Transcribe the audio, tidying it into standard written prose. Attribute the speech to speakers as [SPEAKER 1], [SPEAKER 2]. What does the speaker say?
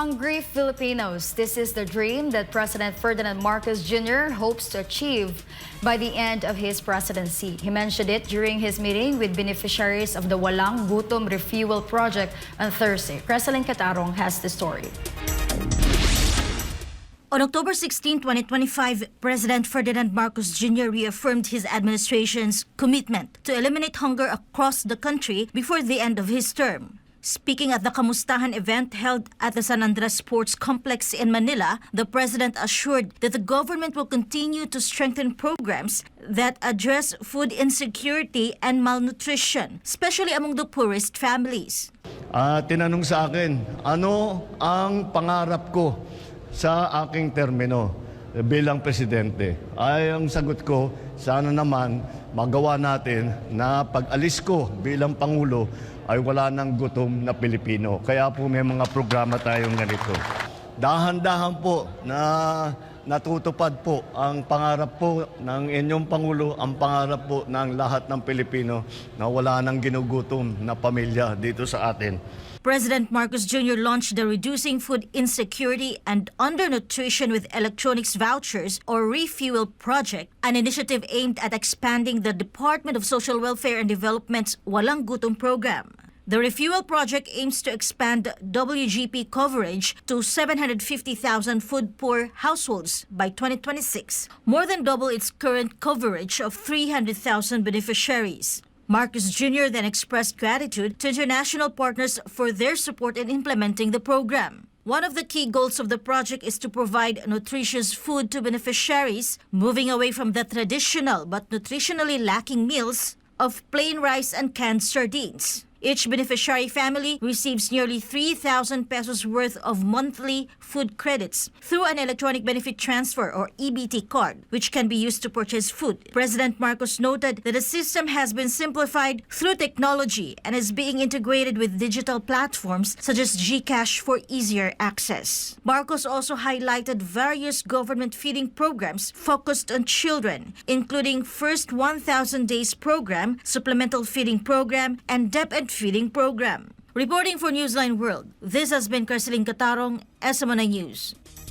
[SPEAKER 1] Hungry Filipinos. This is the dream that President Ferdinand Marcos Jr. hopes to achieve by the end of his presidency. He mentioned it during his meeting with beneficiaries of the Walang Gutom Refuel Project on Thursday. Creselyn Catarong has the story.
[SPEAKER 2] On October 16, 2025, President Ferdinand Marcos Jr. reaffirmed his administration's commitment to eliminate hunger across the country before the end of his term. Speaking at the Kamustahan event held at the San Andres Sports Complex in Manila, the president assured that the government will continue to strengthen programs that address food insecurity and malnutrition, especially among the poorest families.
[SPEAKER 3] Tinanong sa akin, ano ang pangarap ko sa aking termino bilang presidente? Ay, ang sagot ko, sana naman magawa natin na pag-alis ko bilang Pangulo ay wala nang gutom na Pilipino. Kaya po may mga programa tayong ganito. Dahan-dahan po na natutupad po ang pangarap po ng inyong Pangulo, ang pangarap po ng lahat ng Pilipino na wala nang ginugutom na pamilya dito sa atin.
[SPEAKER 2] President Marcos Jr. launched the Reducing Food Insecurity and Undernutrition with Electronics Vouchers or Refuel Project, an initiative aimed at expanding the Department of Social Welfare and Development's Walang Gutom program. The Refuel Project aims to expand WGP coverage to 750,000 food-poor households by 2026, more than double its current coverage of 300,000 beneficiaries. Marcos Jr. then expressed gratitude to international partners for their support in implementing the program. One of the key goals of the project is to provide nutritious food to beneficiaries, moving away from the traditional but nutritionally lacking meals of plain rice and canned sardines. Each beneficiary family receives nearly 3,000 pesos worth of monthly food credits through an electronic benefit transfer or EBT card, which can be used to purchase food. President Marcos noted that the system has been simplified through technology and is being integrated with digital platforms such as GCash for easier access. Marcos also highlighted various government feeding programs focused on children, including First 1,000 Days Program, Supplemental Feeding Program, and DepEd Feeding Program. Reporting for Newsline World, this has been Creselyn Catarong, SMNI News.